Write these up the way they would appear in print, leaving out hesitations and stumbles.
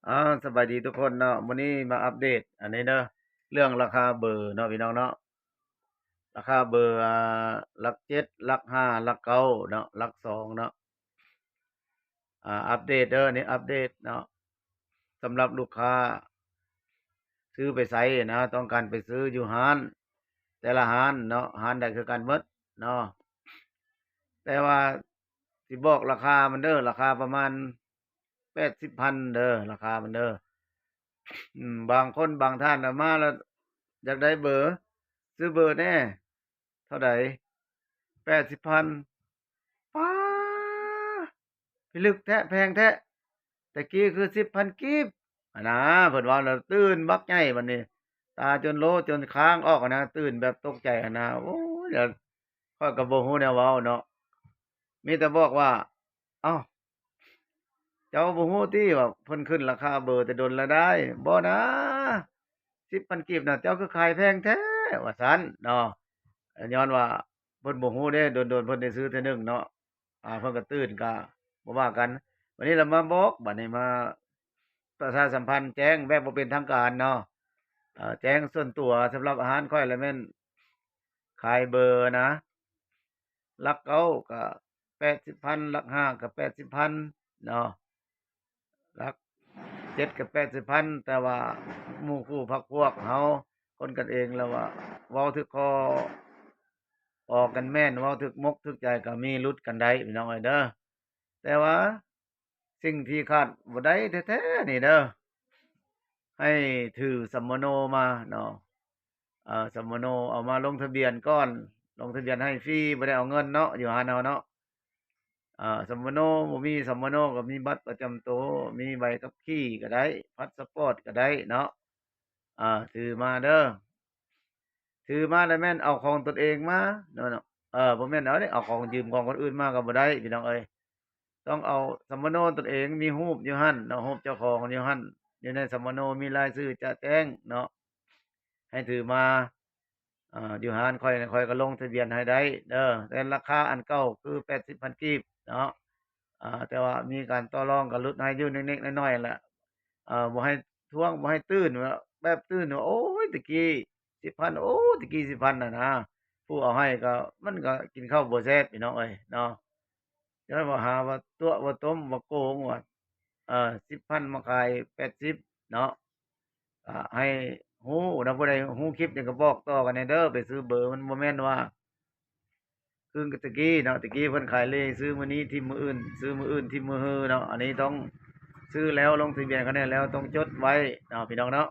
อาสบายดีทุกคนเนาะมื้อนี้มาอัปเดตอันนี้เด้อเรื่องราคาเบอร์เนาะพี่น้องเนาะราคาเบอร์หลัก7หลัก5หลัก9เนาะหลัก2เนาะอัปเดตเด้อนี่อัปเดตเนาะสำหรับลูกค้าซื้อไปไสนะต้องการไปซื้ออยู่ร้านแต่ละร้านเนาะร้านใดคือกันหมดเนาะแต่ว่าสิบอกราคามันเด้อราคาประมาณ80,000เด้อราคามันเด้อบางคนบางท่านน่ะมาแล้วอยากได้เบอร์ซื้อเบอร์แหน่เท่าใด80,000ป๊าพิลึกแท้แพงแท้แต่กี้คือ10,000กีบอะนะเพิ่นเว้าแล้วตื่นบักใหญ่บัดนี้ตาจนโลจนคางออกอะนะตื่นแบบตกใจอะนะโอ้ยเดี๋ยวข้อยก็บ่ฮู้แนวเว้าเนาะมีแต่บอกว่าอ้าว เจ้าบ่ฮู้ติว่าเพิ่นขึ้นราคาเบอร์แต่ดนแล้วได้บ่นะ10,000กีบน่ะเจ้าคือขายแพงแท้ว่าซั่นเนาะย้อนว่าเพิ่นบ่ฮู้เด้โดนๆเพิ่นได้ซื้อเทื่อหนึ่งเนาะเพิ่นก็ตื่นก็บ่ว่ากันวันนี้เรามาบอกบัดนี้มาประชาสัมพันธ์แจ้งแบบบ่เป็นทางการเนาะแจ้งส่วนตัวสำหรับอาหารข้อยแล้วแม่นขายเบอร์นะหลักเก้าก็80,000หลัก5ก็80,000เนาะ หลัก7กับ80,000แต่ว่าหมู่คู่พรรคพวกเฮาคนกันเองแล้วว่าเว้าถึกคอออกกันแม่นเว้าถึกมกถึกใจก็มีหลุดกันได้พี่น้องเอ้ยเด้อแต่ว่าสิ่งที่คาดบ่ได้แท้ๆนี่เด้อให้ถือสมโนมาเนาะสมโนเอามาลงทะเบียนก่อนลงทะเบียนให้ฟรีบ่ได้เอาเงินเนาะอยู่หั้นเอาเนาะ สมโนบ่มีสมโนก็มีบัตรประจำตัวมีใบขับขี่ก็ได้พาสปอร์ตก็ได้เนาะถือมาเด้อถือมาแล้วแม่นเอาของตนเองมาเนาะบ่แม่นเอาเดะเอาของยืมของคนอื่นมาก็บ่ได้พี่น้องเอ้ยต้องเอาสมโนตนเองมีรูปอยู่หั่นเนาะรูปเจ้าของอยู่หั่นอยู่ในสมโนมีรายชื่อจะแจ้งเนาะให้ถือมาอยู่ร้านข้อยน่ะข้อยก็ลงทะเบียนให้ได้เด้อแต่ราคาอันเก่าคือ80,000กีบเนาะ แต่ว่ามีการต่อรองก็ลดให้อยู่เล็กๆน้อยๆนั่นแหละบ่ให้ท้วงบ่ให้ตื้นว่าแบบตื้นว่าโอ๊ยตะกี้10,000โอ้ตะกี้10,000น่ะนะผู้เอาให้ก็มันก็กินข้าวบ่แซ่บพี่น้องเอ้ยเนาะจะมาหาว่าตัวว่าต้มว่าโกงว่า10,000มาขาย80เนาะให้ฮู้ถ้าผู้ใดฮู้คลิปนี่ก็บอกต่อกันแหน่เด้อไปซื้อเบอร์มันบ่แม่นว่า คือตะกี้เนาะตะกี้เพิ่นขายเลขซื้อมื้อนี้ทิมมื้ออื่นซื้อมื้ออื่นทิมมื้อฮื้อเนาะอันนี้ต้องซื้อแล้วลงทะเบียนเขาแน่แล้วต้องจดไว้เนาะพี่น้องเนาะ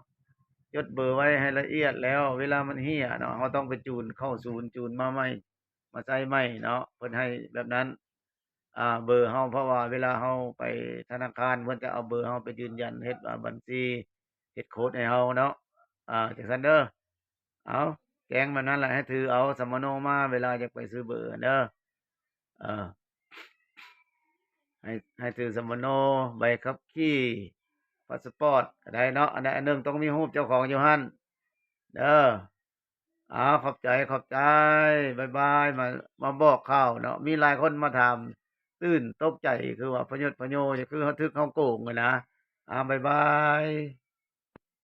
จดเบอร์ไว้ให้ละเอียดแล้วเวลามันเหี้ยเนาะเราต้องไปจูนเข้าศูนย์จูนมาใหม่มาใส่ใหม่เนาะเพิ่นให้แบบนั้นเบอร์เราเพราะว่าเวลาเราไปธนาคารเพิ่นจะเอาเบอร์เราไปยืนยันเฮ็ดบัญชีเฮ็ดโคดให้เราเนาะจั่งซั้นเด้อ เอาแกงแบบนั้นแหละให้ถือเอาสมโนมาเวลาจะไปซื้อเบอร์เด้อเออให้ถือสมโนใบขับขี่พาสปอร์ตก็ได้เนาะอันใดอันหนึ่งต้องมีรูปเจ้าของอยู่หั่นเด้อเอาขอบใจขอบใจบ๊ายบายมาบอกข่าวเนาะมีหลายคนมาถามตื่นตกใจคือว่าพะยศพะโยคือเขาทึกเขาโกงอะนะบ๊ายบาย